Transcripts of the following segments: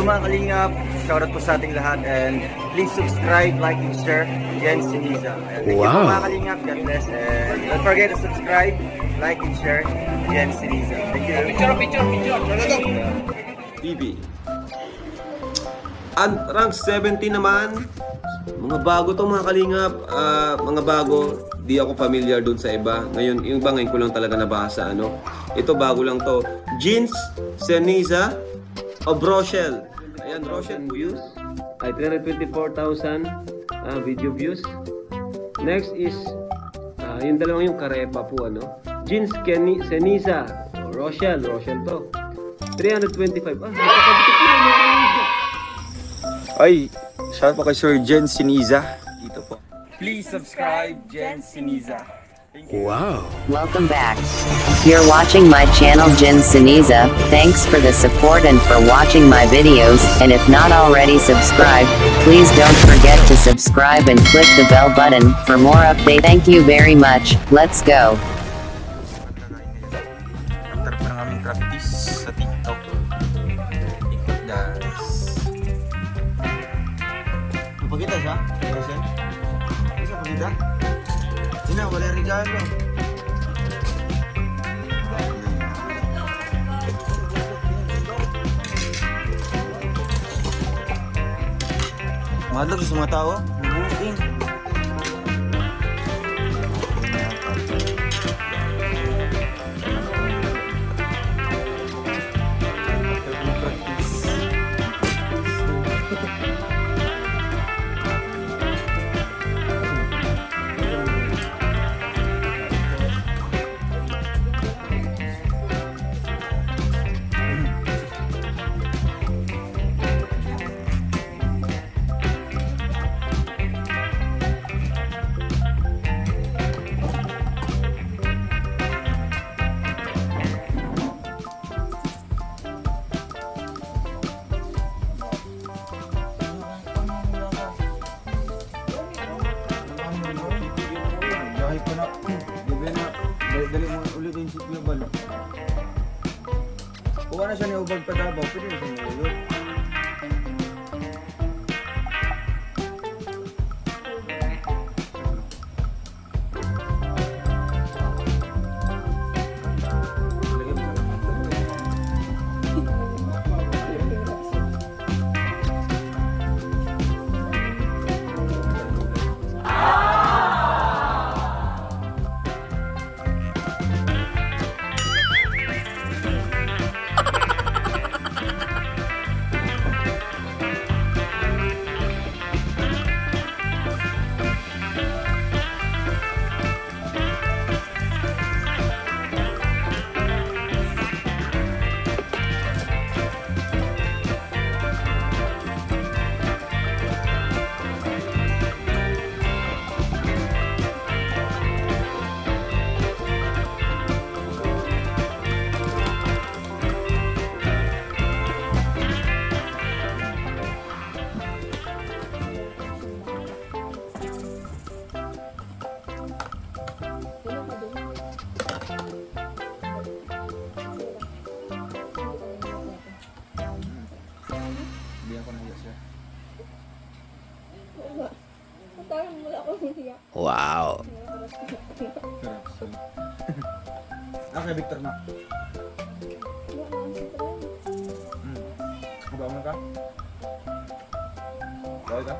mga kalingap, shoutout po sa ating lahat and please subscribe, like, and share Jens Siniza. Thank you po mga kalingap, God bless, and don't forget to subscribe, like, and share Jens Siniza. Thank you. Picture. TV. Rank 70 naman. Mga bago to mga kalingap. Mga bago. Di ako familiar dun sa iba. Ngayon, yung iba ngayon ko lang talaga nabasa. Ano? Ito bago lang to. Jens Siniza of Rochelle. Ayan, Rochelle views. Ay, 324,000 video views. Next is yung dalawang yung Karepa po. Ano? Jens Siniza. Rochelle to. 325. Ay, shout po kay Sir Jens Siniza. Dito po. Please subscribe Jens Siniza. Wow. Welcome back. You're watching my channel Jens Siniza. Thanks for the support and for watching my videos, and if not already subscribed, please don't forget to subscribe and click the bell button for more updates. Thank you very much. Let's go. Practice sa TikTok. Magpakita siya? Isa pagkita? Hindi na, wala regalo. Mahal sa mga tao? Bubuking. Dali mo ulit yung sityo ba? Kung na siya ni Ubag Padabaw, pwede na siya ni Ulot. Wow. Kay Victor na. Mabangon ka? Bawal ka?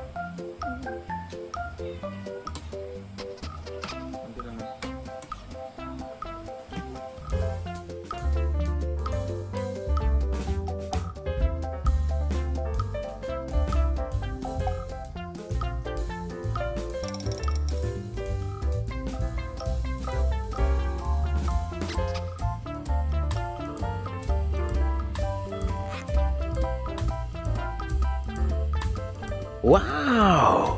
Wow.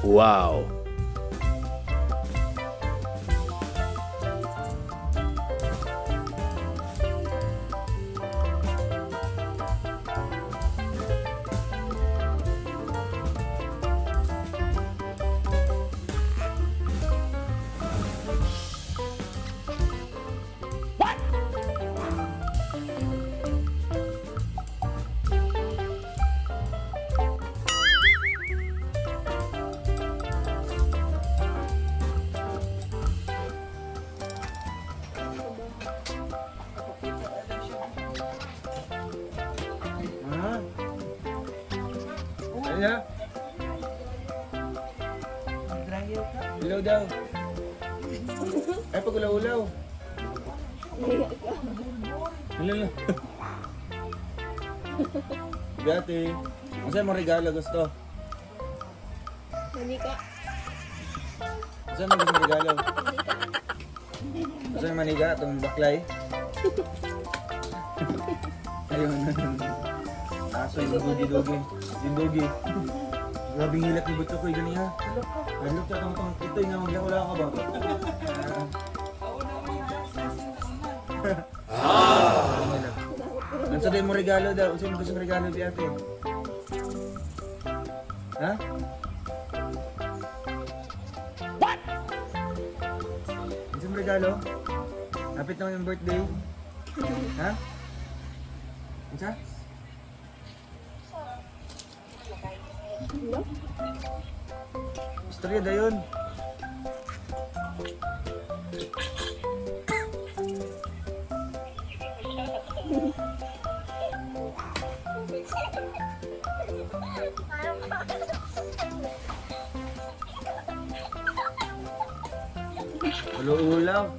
Wow. Ano? Ilaw daw. Ay, pag ulaw-ulaw. Ilaw. Gati. Ang sa'yo mo regalo gusto? Manika. Ang sa'yo mo gusto regalo? Ang sa'yo maniga itong baklay? Ayun. Aso yung dugi-dugi. Yung dugi. Grabing hilat ni Butso ko. Ganyan ha. Halok ka itong ito yung wala ka ba? Ang sabi mo regalo daw. Ang sabi mo gusto regalo di ate. Ha? What? Ang sabi mo regalo? Lapit naman yung birthday. Ha? Ang sa? Istorya da yun. Ulo-ulaw.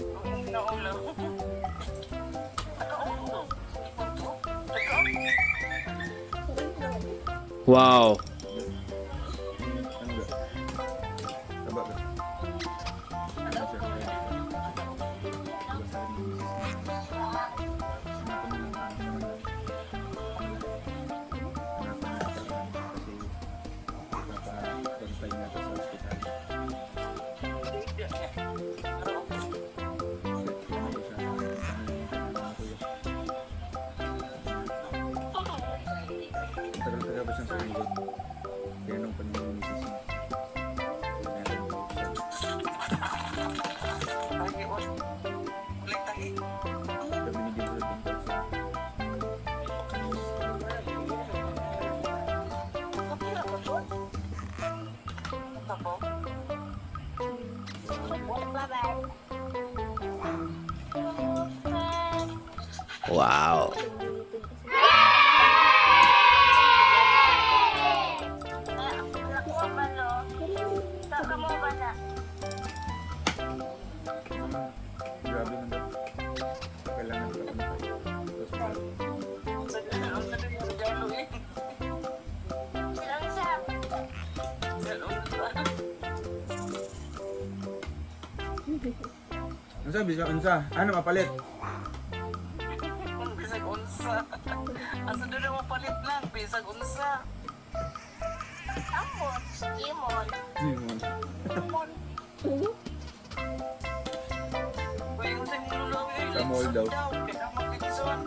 Wow. Tagal-tagal ba siyang sarili? Kaya nung panilinis niya. Kami ni Gilbert yung kalsa. Wow. Grabe na daw. Kailangan ko lang tayo. Unsa bisag unsa? Ano mapalit? Bisag unsa. Asa doon ang mapalit lang, bisag unsa. Amon, Simon. Simon. Uy, unsa mo lulo eh. Sa mall daw. Kaya mag-litson.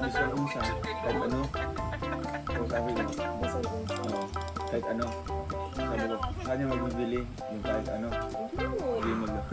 Bisag unsa? Kahit ano? O sabi ko. Kahit ano? Sabi ko, saan niya magbibili? Yung kahit ano? Hindi mo lang.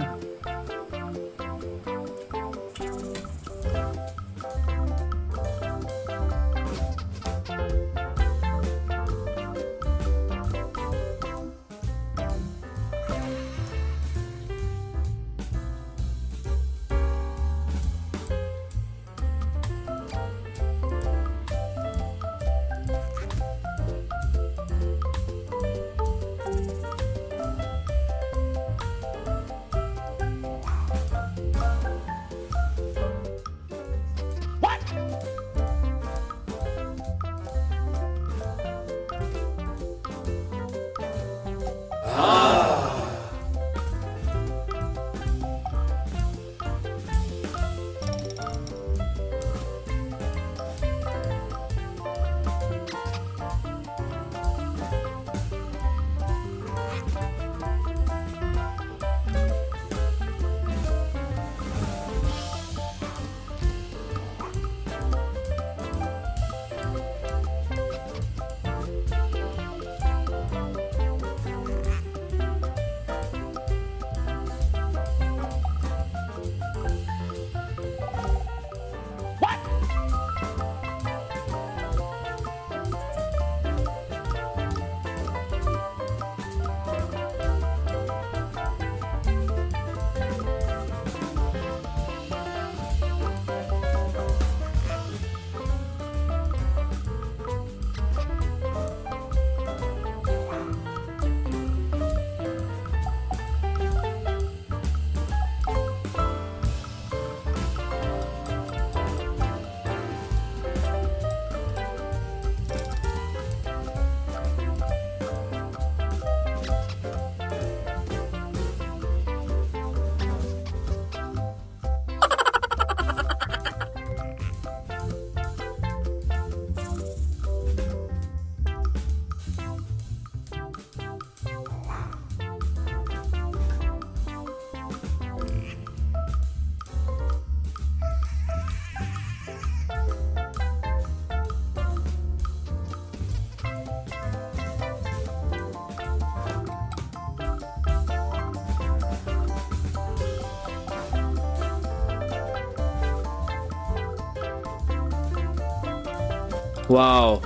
Wow.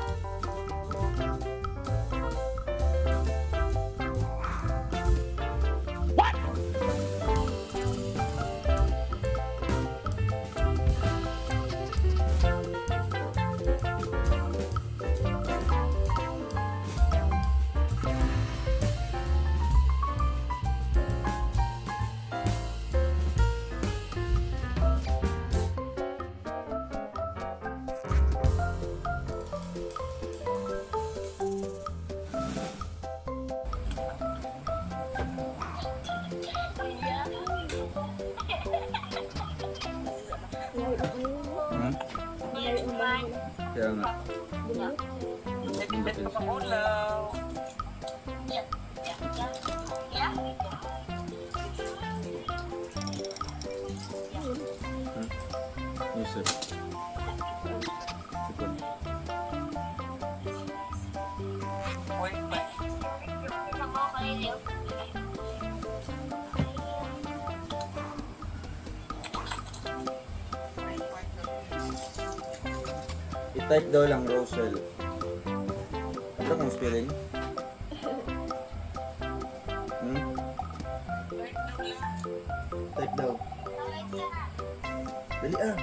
Kaya nga. Nagpipit ka pang ulaw. Yes, sir. Wait pa. I-type daw lang Rosel. Ano kung spelling? Type daw. Dali ah.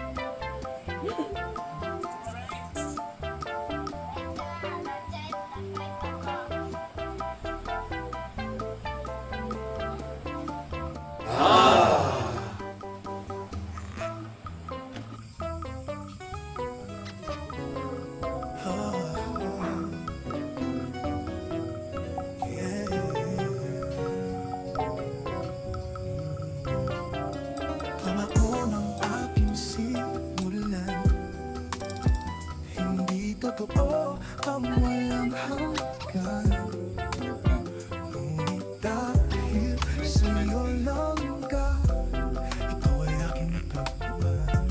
Pamaon ang aking simulan. Hindi totoo ang walang hanggan. Ngunit dahil sa'yo lang ka, ito ay aking natagpuan.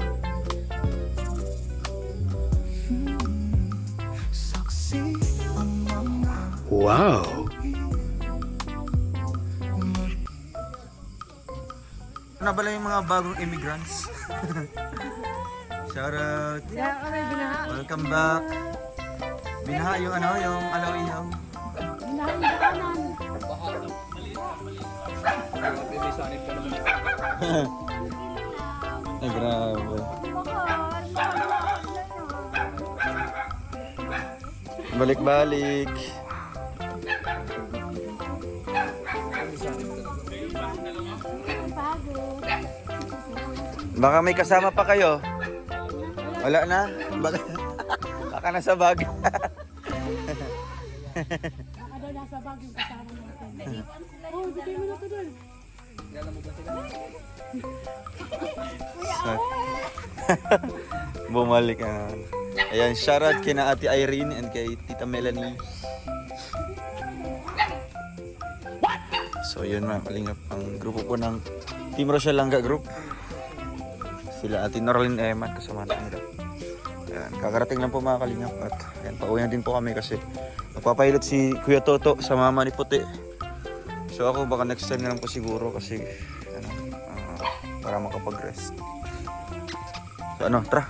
Saksi ang mga Wow. Ano pala yung mga bagong immigrants? Shoutout! Welcome back! Binaha yung ano, yung alaw-ilaw. Ay, grabe. Balik-balik. Baka may kasama pa kayo. Wala na? Baka nasa bag. Bumalik na. Ayan, shoutout kina Ate Irene and kay Tita Melanie. So yun mga kalingap, ang grupo po ng Team Rochelle Langga Group. Sila Ate Norlin Eman kasama natin. Ayan, kakarating lang po mga kalingap at ayan, pauwi na din po kami kasi magpapahilot si Kuya Toto sa mama ni Puti. So ako baka next time na lang po siguro kasi ano, para makapag-rest. So ano, tara.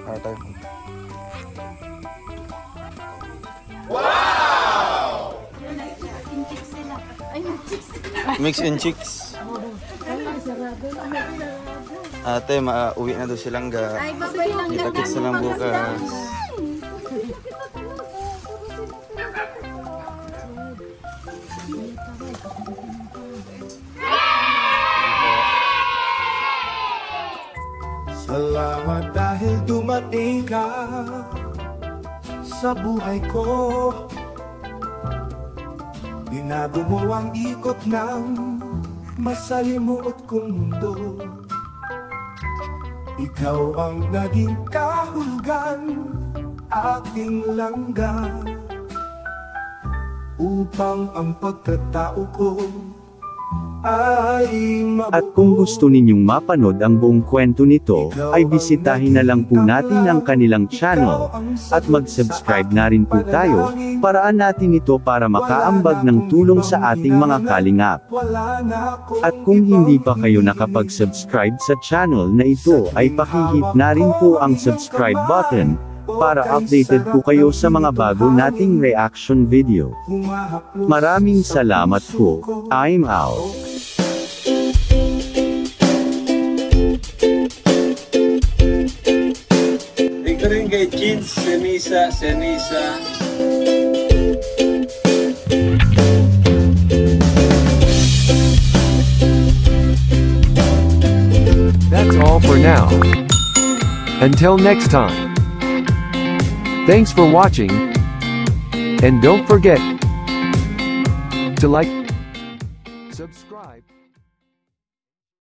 Para tayo. Wow! Mix and chicks. Ate, uwi na doon silang ga. Kita-kits na lang bukas. Salamat dahil dumating ka sa buhay ko. Binago mo ang ikot ng masalimuot kong mundo. Ikaw ang naging kahulugan, aking langga, upang ang pagkatao ko ay At kung gusto ninyong mapanood ang buong kwento nito, ay bisitahin na lang po natin ang kanilang channel, at mag-subscribe na rin po tayo, paraan natin ito para makaambag ng tulong sa ating mga kalingap. At kung hindi pa kayo nakapag-subscribe sa channel na ito ay pakihit na rin po ang subscribe button, para updated po kayo sa mga bago nating reaction video. Maraming salamat po. I'm out. Thank you rin kay Jeans, Senisa. That's all for now. Until next time. Thanks for watching. And don't forget to like, subscribe.